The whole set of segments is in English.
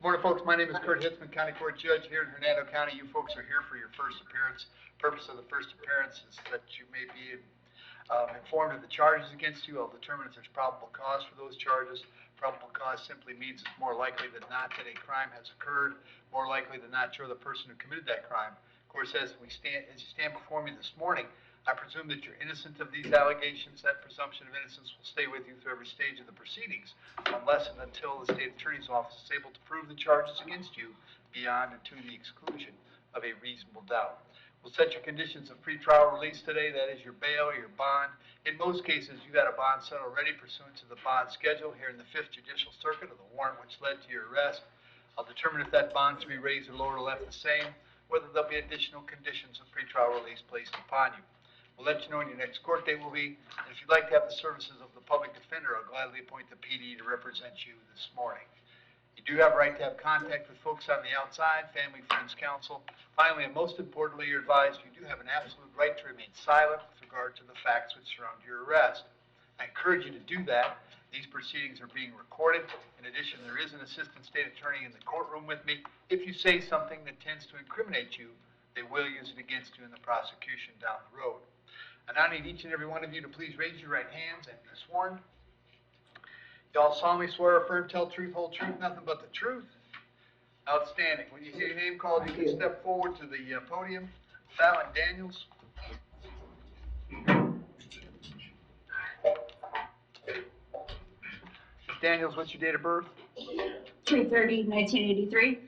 Morning, folks. My name is Kurt Hitzemann, County Court Judge here in Hernando County. You folks are here for your first appearance. Purpose of the first appearance is that you may be informed of the charges against you. I'll determine if there's probable cause for those charges. Probable cause simply means it's more likely than not that a crime has occurred. More likely than not, you're the person who committed that crime. Of course, as you stand before me this morning, I presume that you're innocent of these allegations. That presumption of innocence will stay with you through every stage of the proceedings, unless and until the state attorney's office is able to prove the charges against you beyond and to the exclusion of a reasonable doubt. We'll set your conditions of pretrial release today. That is your bail or your bond. In most cases, you got a bond set already pursuant to the bond schedule here in the 5th Judicial Circuit of the warrant which led to your arrest. I'll determine if that bond is to be raised or lowered or left the same, whether there'll be additional conditions of pretrial release placed upon you. We'll let you know when your next court date will be, and if you'd like to have the services of the public defender, I'll gladly appoint the PD to represent you this morning. You do have a right to have contact with folks on the outside, family, friends, counsel. Finally, and most importantly, you're advised you do have an absolute right to remain silent with regard to the facts which surround your arrest. I encourage you to do that. These proceedings are being recorded. In addition, there is an assistant state attorney in the courtroom with me. If you say something that tends to incriminate you, they will use it against you in the prosecution down the road. I now need each and every one of you to please raise your right hands and be sworn. You all solemnly swear or affirm, tell truth, whole truth, nothing but the truth. Outstanding. When you hear your name called, you can step forward to the podium. Fallon Daniels. Ms. Daniels, what's your date of birth? 3/30/1983.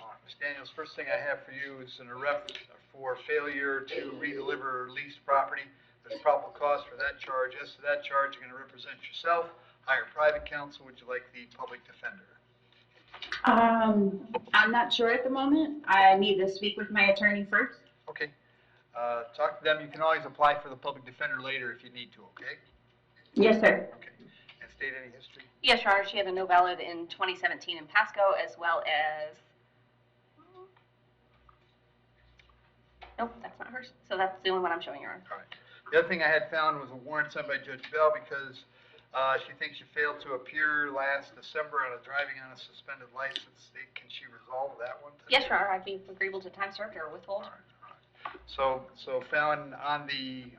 All right, Ms. Daniels, first thing I have for you is an arrest for failure to redeliver leased property. There's probable cause for that charge. As to that charge, you're going to represent yourself. Hire private counsel. Would you like the public defender? I'm not sure at the moment. I need to speak with my attorney first. Okay. Talk to them. You can always apply for the public defender later if you need to, okay? Yes, sir. Okay. And state any history? Yes, Your Honor. She had a no valid in 2017 in Pasco, as well as... Nope, that's not hers. So that's the only one I'm showing Your Honor. All right. The other thing I had found was a warrant signed by Judge Bell because she thinks you failed to appear last December on a driving on a suspended license. Can she resolve that one today? Yes, Your Honor. I'd be agreeable to time served or withhold. All right. So Fallon, on the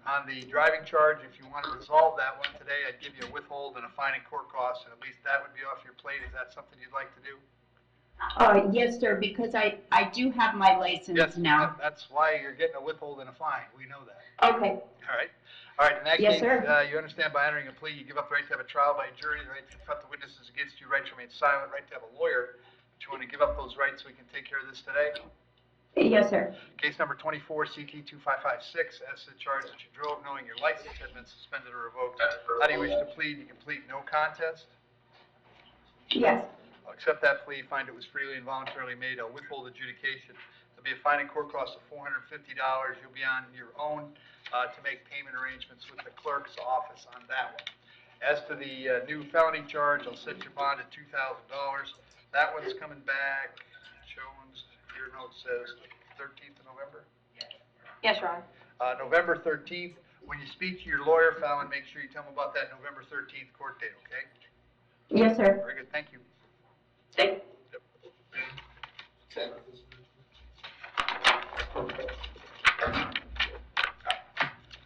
driving charge, if you want to resolve that one today, I'd give you a withhold and a fine and court costs, and at least that would be off your plate. Is that something you'd like to do? Yes, sir, because I do have my license now. That's why you're getting a withhold and a fine. We know that. Okay. All right. All right. In that Yes, case, sir. You understand by entering a plea, you give up the right to have a trial by jury, the right to confront the witnesses against you, right to remain silent, right to have a lawyer. But you want to give up those rights so we can take care of this today? Yes, sir. Case number 24 CT 2556. As to the charge that you drove knowing your license had been suspended or revoked. How do you wish to plead? You can plead no contest. Yes. I'll accept that plea, find it was freely and voluntarily made. I'll withhold adjudication. There'll be a fine and court cost of $450. You'll be on your own to make payment arrangements with the clerk's office on that one. As to the new felony charge, I'll set your bond at $2,000. That one's coming back. Jones, your note says 13th of November? Yes, Your Honor. November 13th. When you speak to your lawyer, Fallon, make sure you tell him about that November 13th court date, okay? Yes, sir. Very good. Thank you. Thank Yep.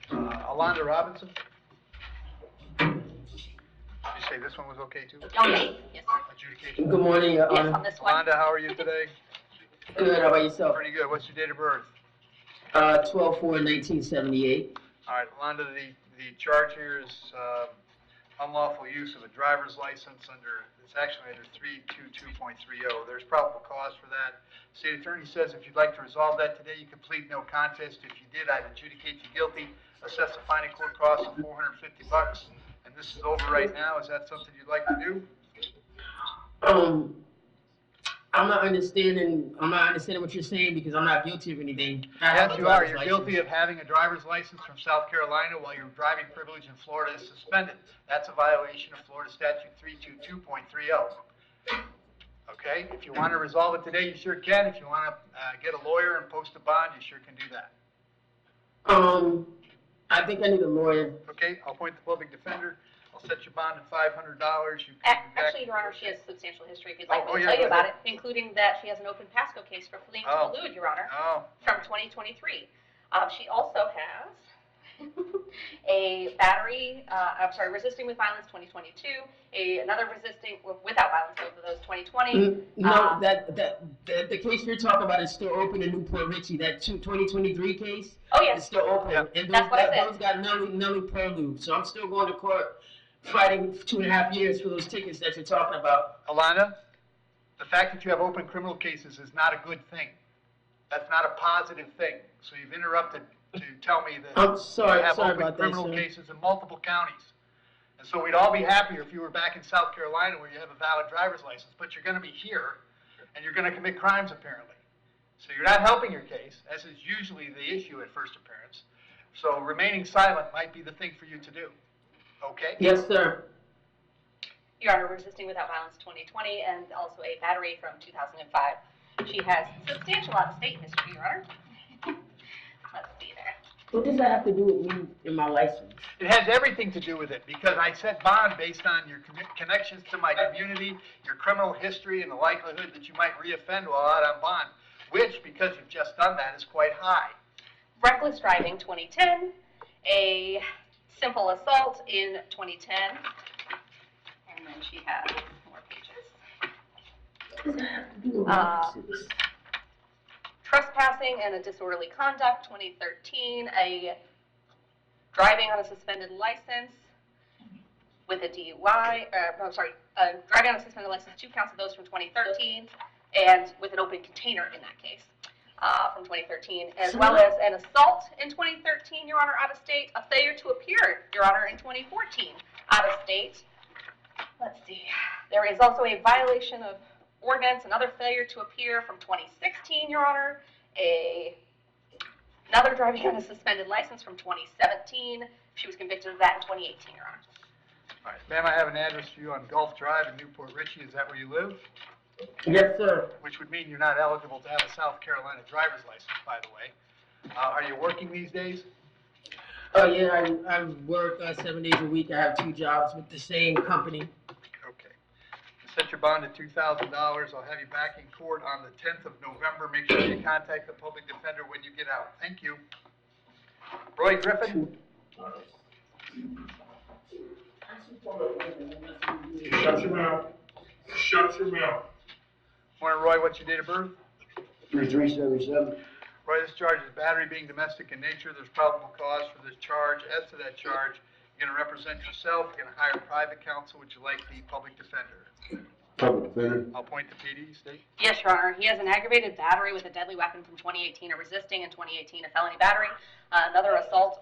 Alonda Robinson. Did you say this one was okay too? Oh, yes. Yes, Adjudication. Good morning, Your yes, Honor. on this one. Alonda, how are you today? Good, how about yourself? Pretty good. What's your date of birth? 12/4/1978. All right, Alonda, the charge here is unlawful use of a driver's license it's actually under 322.30. There's probable cause for that. State attorney says if you'd like to resolve that today, you can plead no contest. If you did, I'd adjudicate you guilty, assess a fine and court cost of $450, and this is over right now. Is that something you'd like to do? I'm not understanding what you're saying because I'm not guilty of anything. Yes, you are. You're guilty of having a driver's license from South Carolina while your driving privilege in Florida is suspended. That's a violation of Florida Statute 322.30. Okay? If you want to resolve it today, you sure can. If you want to get a lawyer and post a bond, you sure can do that. I think I need a lawyer. Okay? I'll appoint the public defender. I'll set your bond at $500. You can be back. Actually, Your Honor, she has substantial history, if you'd like Oh, me to yeah, tell you go about ahead. it, including that she has an open PASCO case for fleeing to Oh. elude, Your Honor, Oh. from 2023. She also has a battery, resisting with violence 2022, another resisting without violence, both of those 2020. No, the case you're talking about is still open in Newport Richie. That 2023 case Oh, is yes, still open, Yeah. and That's what I said. those got nully prelude. So I'm still going to court, fighting 2.5 years for those tickets that you're talking about. Alana, the fact that you have open criminal cases is not a good thing. That's not a positive thing. So you've interrupted to tell me that I'm sorry, you have sorry open about that, criminal sir. cases in multiple counties. And so we'd all be happier if you were back in South Carolina where you have a valid driver's license, but you're going to be here and you're going to commit crimes apparently. So you're not helping your case, as is usually the issue at first appearance. So remaining silent might be the thing for you to do. Okay? Yes, sir. Your Honor, resisting without violence 2020, and also a battery from 2005. She has substantial out-of-state history, Your Honor. Let's see there. What does that have to do with me and my license? It has everything to do with it because I set bond based on your connections to my community, your criminal history, and the likelihood that you might reoffend while out on bond, which, because you've just done that, is quite high. Reckless driving 2010, a simple assault in 2010, and then she has more pages. What does that have to do with my license? Trespassing and a disorderly conduct 2013, a driving on a suspended license with a DUI, driving on a suspended license, 2 counts of those from 2013, and with an open container in that case. From 2013, as well as an assault in 2013, Your Honor, out of state, a failure to appear, Your Honor, in 2014, out of state. Let's see. There is also a violation of ordinance, another failure to appear from 2016, Your Honor. Another driving on a suspended license from 2017. She was convicted of that in 2018, Your Honor. All right, ma'am, I have an address for you on Gulf Drive in Newport Richie. Is that where you live? Yes, sir. Which would mean you're not eligible to have a South Carolina driver's license, by the way. Are you working these days? Oh, yeah, I work 7 days a week. I have 2 jobs with the same company. Okay. Set your bond at $2,000. I'll have you back in court on the 10th of November. Make sure you contact the public defender when you get out. Thank you. Roy Griffin? Shut your mouth. Shut your mouth. Morning, Roy. What's your date of birth? 3377. Roy, this charge is battery being domestic in nature. There's probable cause for this charge. As to that charge, you're going to represent yourself. You're going to hire private counsel. Would you like the public defender? Public defender. I'll point to PD. State. Yes, Your Honor. He has an aggravated battery with a deadly weapon from 2018, a resisting in 2018, a felony battery, another assault.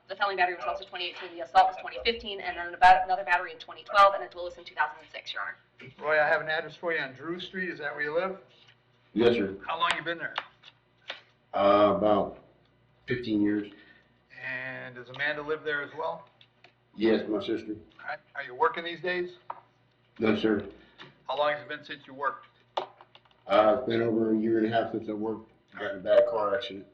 The felony battery was also 2018. The assault was 2015, and then another battery in 2012, and a duelist in 2006, Your Honor. Roy, I have an address for you on Drew Street. Is that where you live? Yes, sir. How long you been there? About 15 years. And does Amanda live there as well? Yes, my sister. All right. Are you working these days? No, sir. How long has it been since you worked? It's been over 1.5 years since I worked. Got in a bad car accident.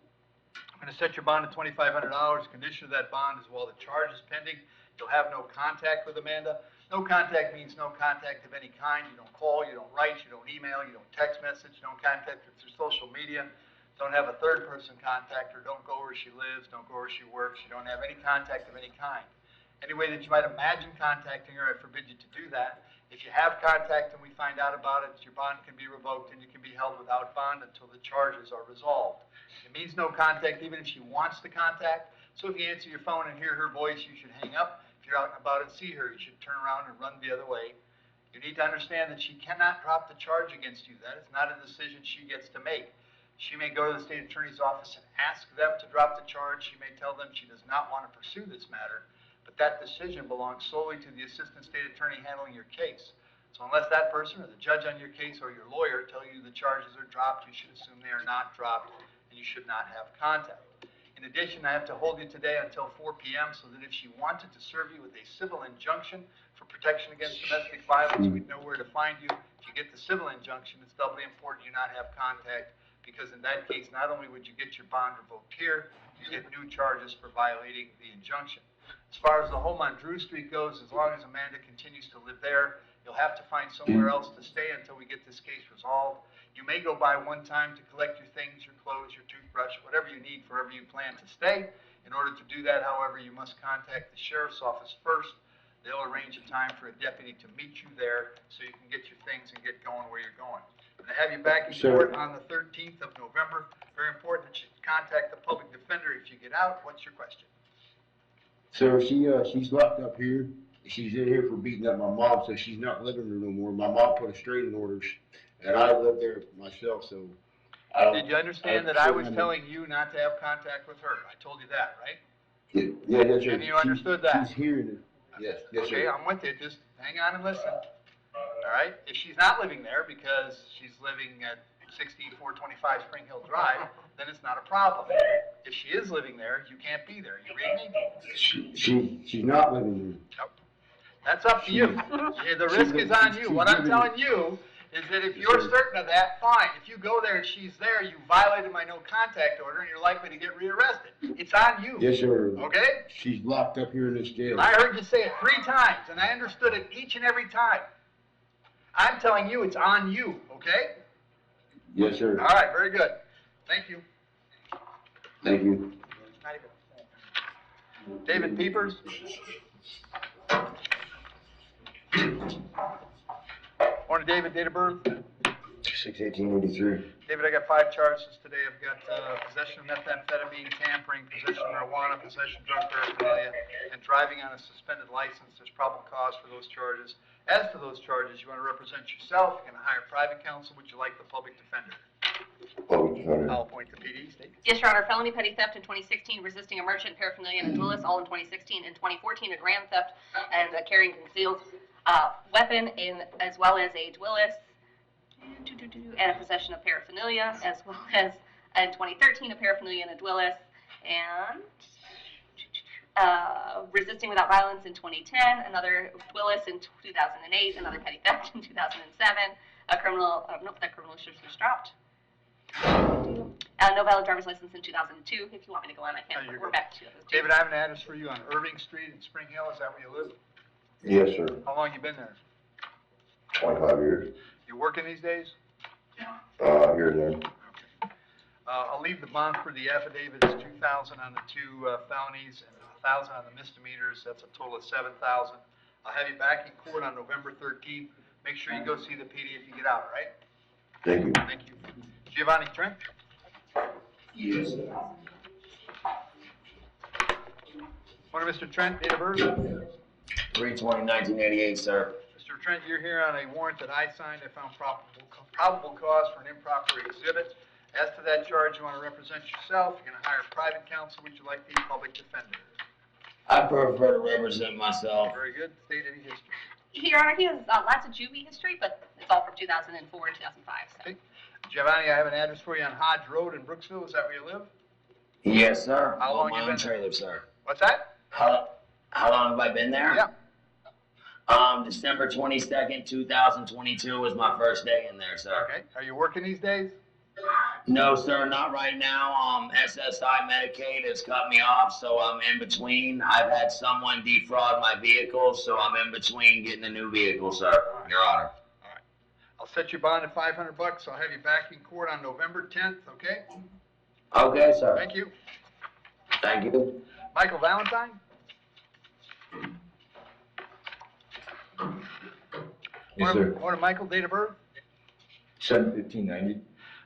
I'm going to set your bond at $2,500. Condition of that bond is while the charge is pending, you'll have no contact with Amanda. No contact means no contact of any kind. You don't call, you don't write, you don't email, you don't text message, you don't contact her through social media. Don't have a third person contact her. Don't go where she lives. Don't go where she works. You don't have any contact of any kind. Any way that you might imagine contacting her, I forbid you to do that. If you have contact and we find out about it, your bond can be revoked and you can be held without bond until the charges are resolved. It means no contact even if she wants to contact. So if you answer your phone and hear her voice, you should hang up. If you're out and about and see her, you should turn around and run the other way. You need to understand that she cannot drop the charge against you. That is not a decision she gets to make. She may go to the state attorney's office and ask them to drop the charge. She may tell them she does not want to pursue this matter. But that decision belongs solely to the assistant state attorney handling your case. So unless that person or the judge on your case or your lawyer tell you the charges are dropped, you should assume they are not dropped and you should not have contact. In addition, I have to hold you today until 4 p.m. so that if she wanted to serve you with a civil injunction for protection against domestic violence, we'd know where to find you. If you get the civil injunction, it's doubly important you not have contact because in that case, not only would you get your bond revoked here, you get new charges for violating the injunction. As far as the home on Drew Street goes, as long as Amanda continues to live there, you'll have to find somewhere else to stay until we get this case resolved. You may go by one time to collect your things, your clothes, your toothbrush, whatever you need wherever you plan to stay. In order to do that, however, you must contact the sheriff's office first. They'll arrange a time for a deputy to meet you there so you can get your things and get going where you're going. I'm going to have you back in court on the 13th of November. Very important that you contact the public defender if you get out. What's your question? So she's locked up here. She's in here for beating up my mom, so she's not living there no more. My mom put a restraining orders, and I live there myself, so. Did you understand that I was telling you not to have contact with her? I told you that, right? Yeah, that's right. And you understood that? She's here. Yes, Okay, sir. I'm with you. Just hang on and listen. All right? If she's not living there because she's living at 6425 Spring Hill Drive, then it's not a problem. If she is living there, you can't be there. You read me? She's not living there. Nope. That's up to you. Yeah, the risk is on you. What I'm telling you is that if you're certain of that, fine. If you go there and she's there, you violated my no contact order and you're likely to get rearrested. It's on you. Yes, sir. Okay? She's locked up here in this jail. I heard you say it 3 times and I understood it each and every time. I'm telling you it's on you, okay? Yes, sir. All right, very good. Thank you. Thank you. David Peepers? Morning, David. Date of birth? 6/18/83. David, I got 5 charges today. I've got possession of methamphetamine, tampering, possession of marijuana, possession of drug paraphernalia, and driving on a suspended license. There's probable cause for those charges. As to those charges, you want to represent yourself. You're going to hire private counsel. Would you like the public defender? I'll appoint the PD. State. Yes, Your Honor, felony petty theft in 2016, resisting a merchant, paraphernalia, and a duelist, all in 2016. In 2014, a grand theft and carrying concealed weapon, as well as a duelist, and a possession of paraphernalia, as well as in 2013, a paraphernalia and a duelist, and resisting without violence in 2010, another duelist in 2008, another petty theft in 2007, a criminal, nope, that criminal should have dropped. No valid driver's license in 2002. If you want me to go on, I can. We're back to 2002. David, I have an address for you on Irving Street in Spring Hill. Is that where you live? Yes, sir. How long you been there? 25 years. You working these days? Here and there. I'll leave the bond for the affidavit. It's $2,000 on the 2 felonies and $1,000 on the misdemeanors. That's a total of $7,000. I'll have you back in court on November 13th. Make sure you go see the PD if you get out, all right? Thank you. Thank you. Giovanni Trent? Yes, sir. Morning, Mr. Trent. Date of birth? 3/20/1988, sir. Mr. Trent, you're here on a warrant that I signed. I found probable cause for an improper exhibit. As to that charge, you want to represent yourself. You're going to hire private counsel. Would you like the public defender? I prefer to represent myself. Very good. State any history. Your Honor, he has lots of juvie history, but it's all from 2004 and 2005. So. Okay. Giovanni, I have an address for you on Hodge Road in Brooksville. Is that where you live? Yes, sir. How long On my you own been there? trailer, sir. What's that? How long have I been there? Yeah. December 22nd, 2022 was my first day in there, sir. Okay. Are you working these days? No, sir, not right now. SSI Medicaid has cut me off, so I'm in between. I've had someone defraud my vehicle, so I'm in between getting a new vehicle, sir, Your Honor. All right. I'll set your bond at $500. I'll have you back in court on November 10th, okay? Okay, sir. Thank you. Thank you. Michael Valentine? Yes, sir. Morning, Michael. Date of birth? 7/15/90.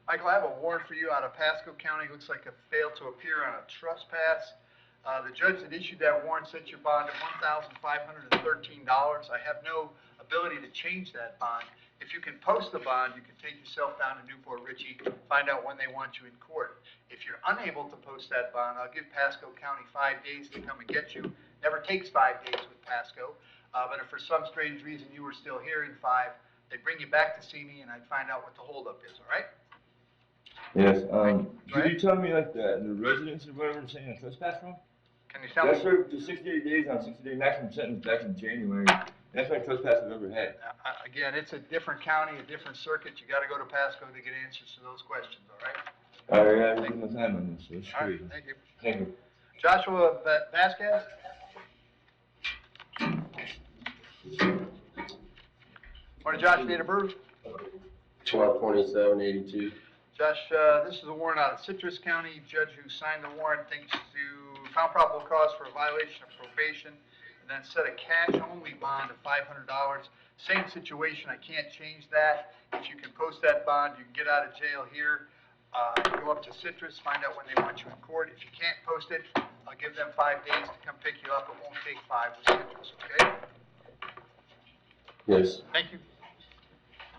Michael, I have a warrant for you out of Pasco County. Looks like a failed to appear on a trespass. The judge that issued that warrant set your bond at $1,513. I have no ability to change that bond. If you can post the bond, you can take yourself down to Newport Richey, find out when they want you in court. If you're unable to post that bond, I'll give Pasco County 5 days to come and get you. Never takes 5 days with Pasco. But if for some strange reason you were still here in 5, they'd bring you back to see me and I'd find out what the holdup is, all right? Yes, Go could ahead. you tell me like the residence or whatever I'm saying a trespass from? Can you tell That's me? served the 68 days on 60-day maximum sentence back in January. That's my trespass I've ever had. Again, it's a different county, a different circuit. You gotta go to Pasco to get answers to those questions, all right? I have no time on this, so it's All right, crazy. thank you. Thank you. Joshua Vasquez? Morning, Josh, date of birth? 12/27/82. Josh, this is a warrant out of Citrus County. Judge who signed the warrant thinks to found probable cause for a violation of probation and then set a cash-only bond of $500. Same situation, I can't change that. If you can post that bond, you can get out of jail here. Go up to Citrus, find out when they want you in court. If you can't post it, I'll give them 5 days to come pick you up. It won't take 5 with Citrus, okay? Yes. Thank you.